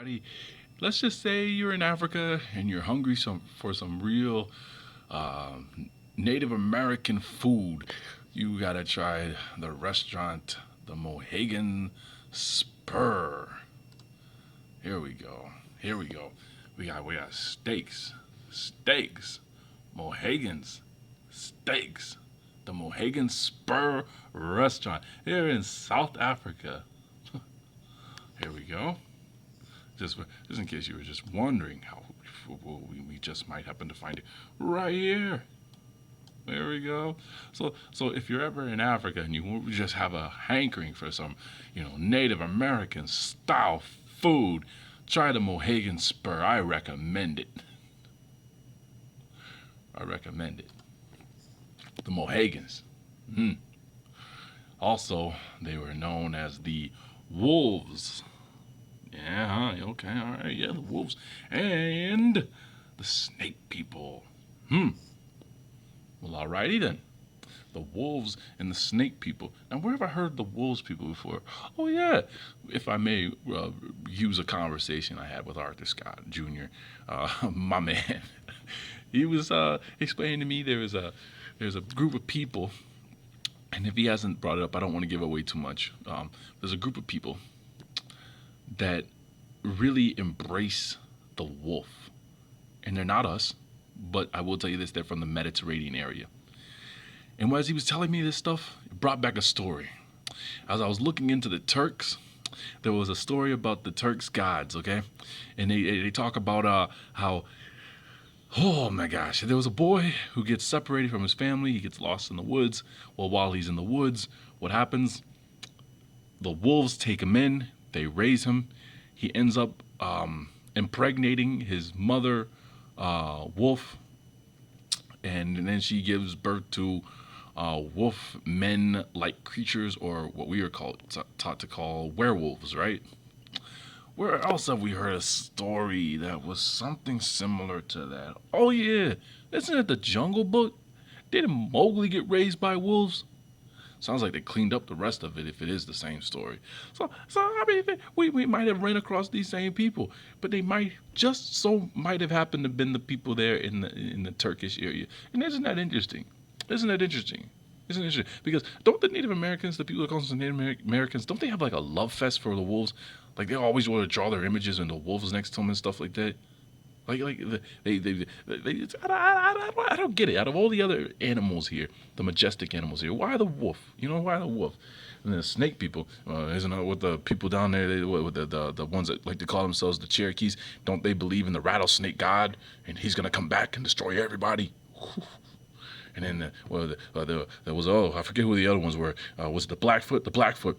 Alrighty, let's just say you're in Africa and you're hungry for some real uh, Native American food. You gotta try the restaurant, the Mohegan Spur. Here we go. Here we go. We got steaks, Mohegans, steaks. The Mohegan Spur restaurant here in South Africa. Here we go. Just in case you were just wondering how we just might happen to find it right here. There we go. So if you're ever in Africa and you just have a hankering for some, Native American style food, try the Mohegan Spur. I recommend it. I recommend it. The Mohegans. Mm. Also, they were known as the Wolves. Yeah, huh? Okay, all right. Yeah, the wolves and the snake people. Hmm. Well, alrighty then. The wolves and the snake people. Now, where have I heard the wolves people before? Oh yeah, if I may use a conversation I had with Arthur Scott Jr., my man. He was explaining to me there's a group of people, and if he hasn't brought it up, I don't want to give away too much. There's a group of people that really embrace the wolf. And they're not us, but I will tell you this, they're from the Mediterranean area. And as he was telling me this stuff, it brought back a story. As I was looking into the Turks, there was a story about the Turks gods, okay? And they talk about how, oh my gosh, there was a boy who gets separated from his family. He gets lost in the woods. Well, while he's in the woods, what happens? The wolves take him in, they raise him. He ends up impregnating his mother, wolf, and then she gives birth to wolf men like creatures, or what we are taught to call werewolves, right? Where else have we heard a story that was something similar to that? Oh, yeah. Isn't it the Jungle Book? Didn't Mowgli get raised by wolves? Sounds like they cleaned up the rest of it if it is the same story. So I mean, we might have ran across these same people, but they might have happened to been the people there in the Turkish area. And isn't that interesting? Isn't that interesting? Isn't it interesting? Because don't the Native Americans, the people that call themselves Native Americans, don't they have like a love fest for the wolves? Like they always want to draw their images and the wolves next to them and stuff like that. I don't get it. Out of all the other animals here, the majestic animals here, why the wolf? Why the wolf? And the snake people, isn't that what the people down there, what the ones that like to call themselves the Cherokees, don't they believe in the rattlesnake god and he's gonna come back and destroy everybody? And then, there was, I forget who the other ones were. Was it the Blackfoot? The Blackfoot.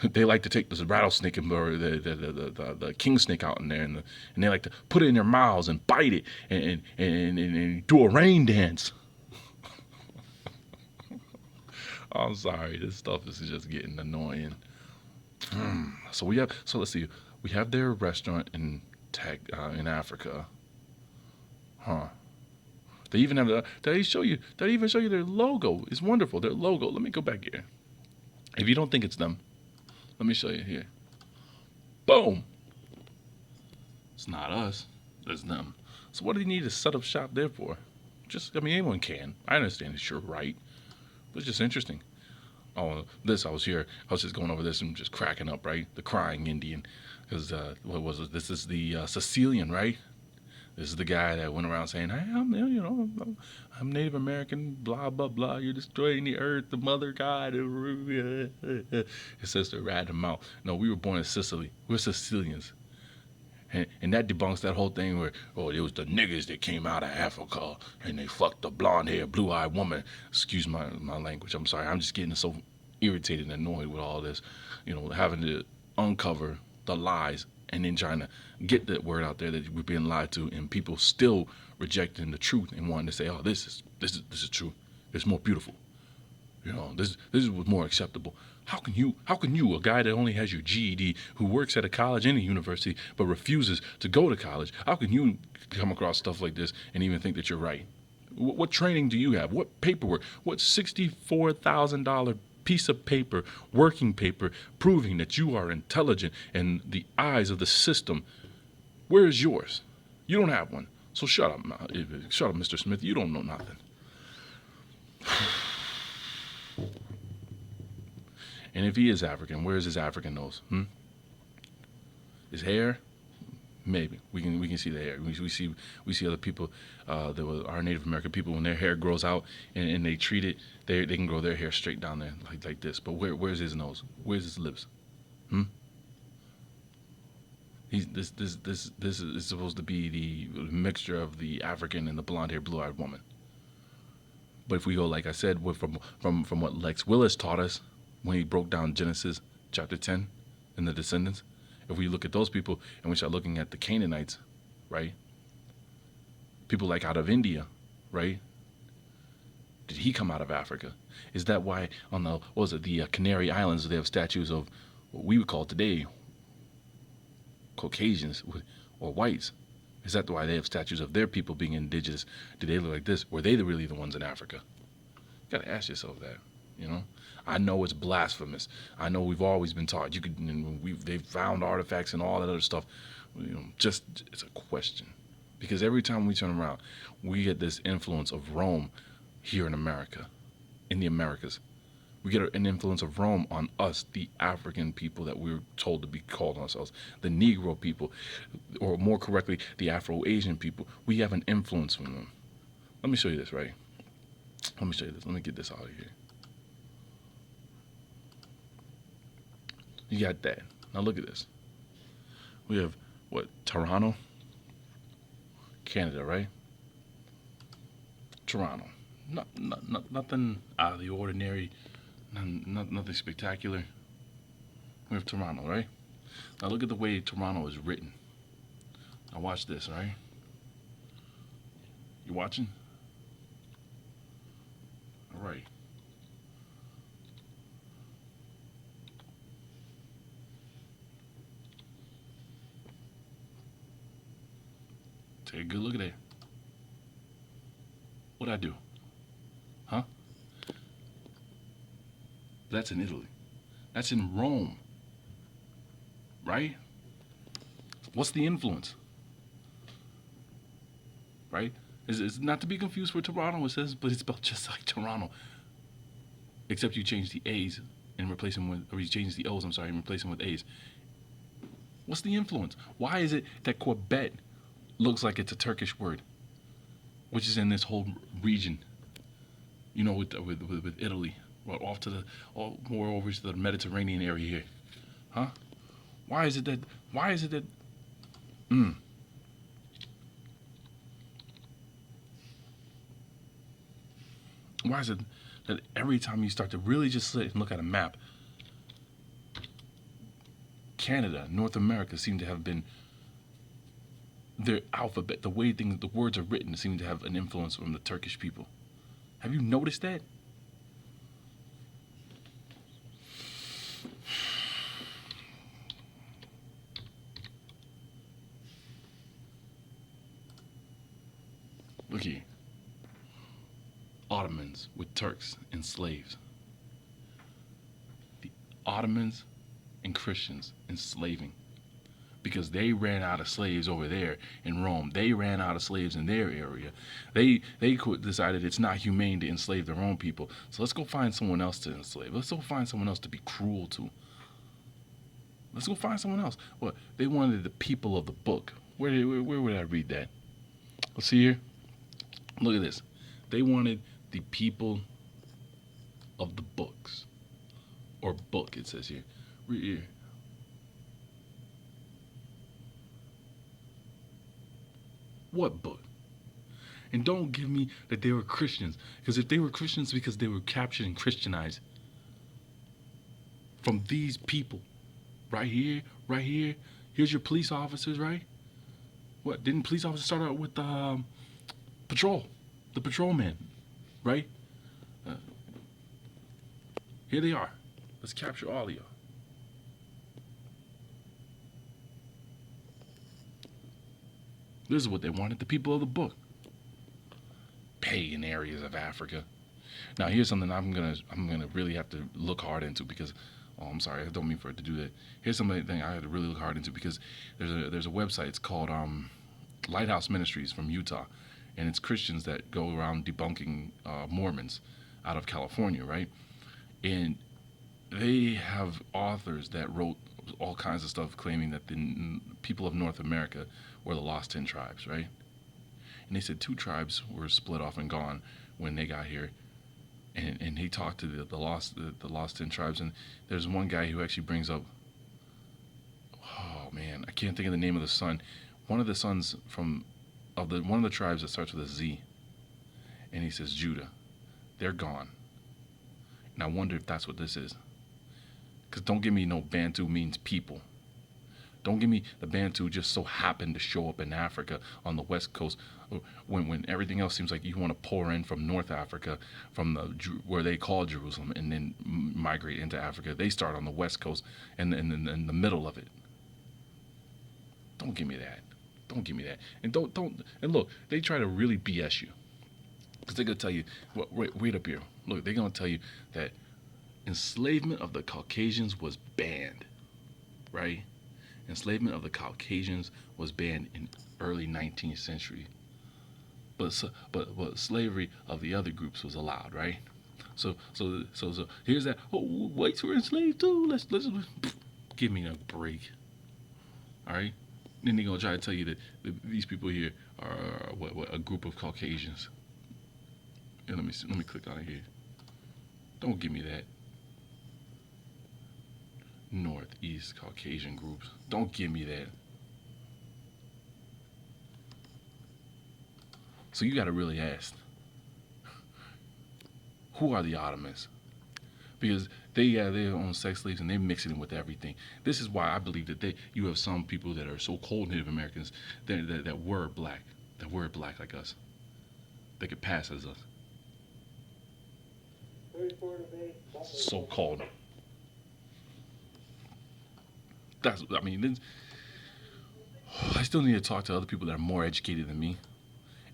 They like to take this rattlesnake and or the king snake out in there, and they like to put it in their mouths and bite it and do a rain dance. I'm sorry, this stuff is just getting annoying. So let's see. We have their restaurant in Africa, huh? They even have they even show you their logo. It's wonderful. Their logo. Let me go back here. If you don't think it's them, let me show you here. Boom. It's not us. It's them. So what do you need to set up shop there for? I mean, anyone can. I understand it's your right, but it's just interesting. Oh, I was here. I was just going over this and just cracking up, right? The crying Indian, because what was it? This is the Sicilian, right? This is the guy that went around saying, "Hey, I'm Native American, blah blah blah. You're destroying the earth, the mother god." His sister ratted him out. No, we were born in Sicily. We're Sicilians, and that debunks that whole thing where it was the niggas that came out of Africa and they fucked the blonde haired, blue eyed woman. Excuse my language. I'm sorry. I'm just getting so irritated and annoyed with all this. Having to uncover the lies and then trying to get that word out there that we're being lied to, and people still rejecting the truth and wanting to say, "Oh, this is true. It's more beautiful. This is what's more acceptable." How can you, a guy that only has your GED, who works at a college and a university but refuses to go to college, how can you come across stuff like this and even think that you're right? What training do you have? What paperwork? What $64,000 piece of paper, working paper, proving that you are intelligent in the eyes of the system? Where is yours? You don't have one. So shut up, shut up, Mr. Smith. You don't know nothing. And if he is African, where's his African nose? His hair? Maybe we can see the hair. We see other people, our Native American people, when their hair grows out and they treat it, they can grow their hair straight down there like this. But where's his nose? Where's his lips? Hmm? This is supposed to be the mixture of the African and the blonde haired blue eyed woman. But if we go, like I said, from what Lex Willis taught us when he broke down Genesis chapter 10 and the descendants, if we look at those people and we start looking at the Canaanites, right? People like out of India, right? Did he come out of Africa? Is that why on the Canary Islands they have statues of what we would call today Caucasians or whites? Is that why they have statues of their people being indigenous? Do they look like this? Were they really the ones in Africa? You gotta ask yourself that, you know? I know it's blasphemous. I know we've always been taught. They've found artifacts and all that other stuff. Just it's a question, because every time we turn around, we get this influence of Rome here in America, in the Americas. We get an influence of Rome on us, the African people that we're told to be called ourselves, the Negro people, or more correctly, the Afro-Asian people. We have an influence from them. Let me show you this, right? Let me show you this. Let me get this out of here. You got that. Now look at this. We have, Toronto? Canada, right? Toronto. Nothing out of the ordinary. Nothing spectacular. We have Toronto, right? Now look at the way Toronto is written. Now watch this, right? You watching? All right. Take a good look at that. What'd I do? Huh? That's in Italy. That's in Rome. Right? What's the influence? Right? It's not to be confused with Toronto, it says, but it's spelled just like Toronto. Except you change the A's and replace them with, or you change the O's, I'm sorry, and replace them with A's. What's the influence? Why is it that Quebec looks like it's a Turkish word, which is in this whole region, with Italy, off to more over to the Mediterranean area here, huh? Why is it that? Why is it that every time you start to really just sit and look at a map, Canada, North America seem to have been their alphabet, the way the words are written, seem to have an influence from the Turkish people. Have you noticed that? Look here. Ottomans with Turks and slaves. The Ottomans and Christians enslaving, because they ran out of slaves over there in Rome. They ran out of slaves in their area. They decided it's not humane to enslave their own people. So let's go find someone else to enslave. Let's go find someone else to be cruel to. Let's go find someone else. What? They wanted the people of the book. Where would I read that? Let's see here. Look at this. They wanted the people of the books. Or book, it says here. Read here. What book? And don't give me that they were Christians, because if they were Christians, because they were captured and Christianized from these people, right here, here's your police officers, right? What, didn't police officers start out with the patrolman, right? Here they are. Let's capture all of y'all. This is what they wanted, the people of the book. Pagan areas of Africa. Now here's something I'm gonna really have to look hard into, because Oh, I'm sorry, I don't mean for it to do that. Here's something I had to really look hard into because there's a website. It's called Lighthouse Ministries from Utah, and it's Christians that go around debunking Mormons out of California, right? And they have authors that wrote all kinds of stuff claiming that the people of North America were the lost 10 tribes, right? And they said two tribes were split off and gone when they got here. And he talked to the lost 10 tribes, and there's one guy who actually brings up, oh man, I can't think of the name of the son. One of the sons from of the one of the tribes that starts with a Z, and he says Judah, they're gone. And I wonder if that's what this is. Because don't give me no Bantu means people. Don't give me the Bantu just so happened to show up in Africa on the west coast when everything else seems like you want to pour in from North Africa, from where they call Jerusalem, and then migrate into Africa. They start on the west coast and in the middle of it. Don't give me that. Don't give me that. And don't and look, they try to really BS you because they're gonna tell you, well, wait up here. Look, they're gonna tell you that enslavement of the Caucasians was banned, right? Enslavement of the Caucasians was banned in early 19th century, but slavery of the other groups was allowed, right? So here's that. Oh, whites were enslaved too. Let's give me a break, all right? Then they're gonna try to tell you that these people here are what a group of Caucasians. And let me click on it here. Don't give me that. Northeast Caucasian groups. Don't give me that. So you got to really ask, who are the Ottomans? Because they have their own sex slaves and they're mixing it with everything. This is why I believe that you have some people that are so-called Native Americans that were black like us, that could pass as us. So-called. I mean, I still need to talk to other people that are more educated than me.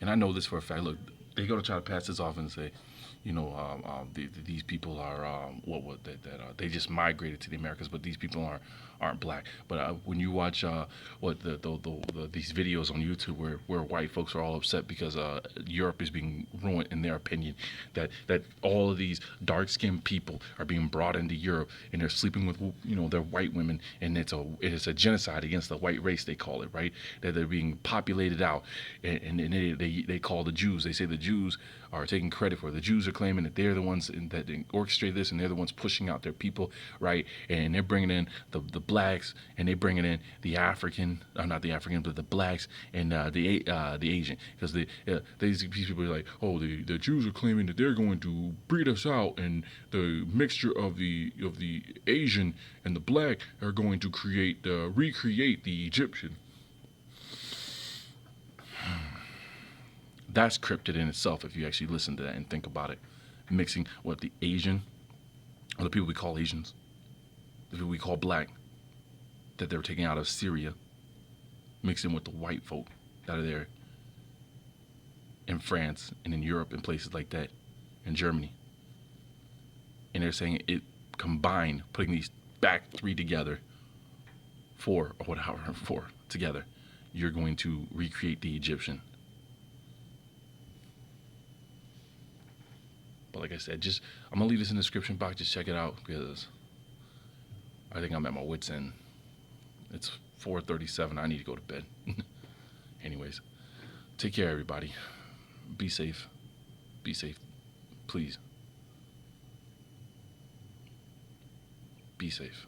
And I know this for a fact. Look, they're gonna try to pass this off and say, these people are they just migrated to the Americas, but these people aren't black. But when you watch these videos on YouTube where white folks are all upset because Europe is being ruined in their opinion, that all of these dark skinned people are being brought into Europe and they're sleeping with their white women, and it's a genocide against the white race, they call it, right? That they're being populated out, and they call the Jews. They say the Jews are taking credit for it. The Jews are claiming that they're the ones that orchestrated this, and they're the ones pushing out their people, right? And they're bringing in the blacks, and they bringing in the African, not the African, but the blacks and the Asian, because these people are like, oh, the Jews are claiming that they're going to breed us out, and the mixture of the Asian and the black are going to recreate the Egyptian. That's cryptid in itself if you actually listen to that and think about it. Mixing what the Asian, or the people we call Asians, the people we call black, that they were taking out of Syria, mixing with the white folk that are there in France and in Europe and places like that, in Germany. And they're saying it combined, putting these back three together, four together, you're going to recreate the Egyptian. But like I said, I'm gonna leave this in the description box. Just check it out because I think I'm at my wit's end. It's 4:37. I need to go to bed. Anyways, take care, everybody. Be safe. Be safe, please. Be safe.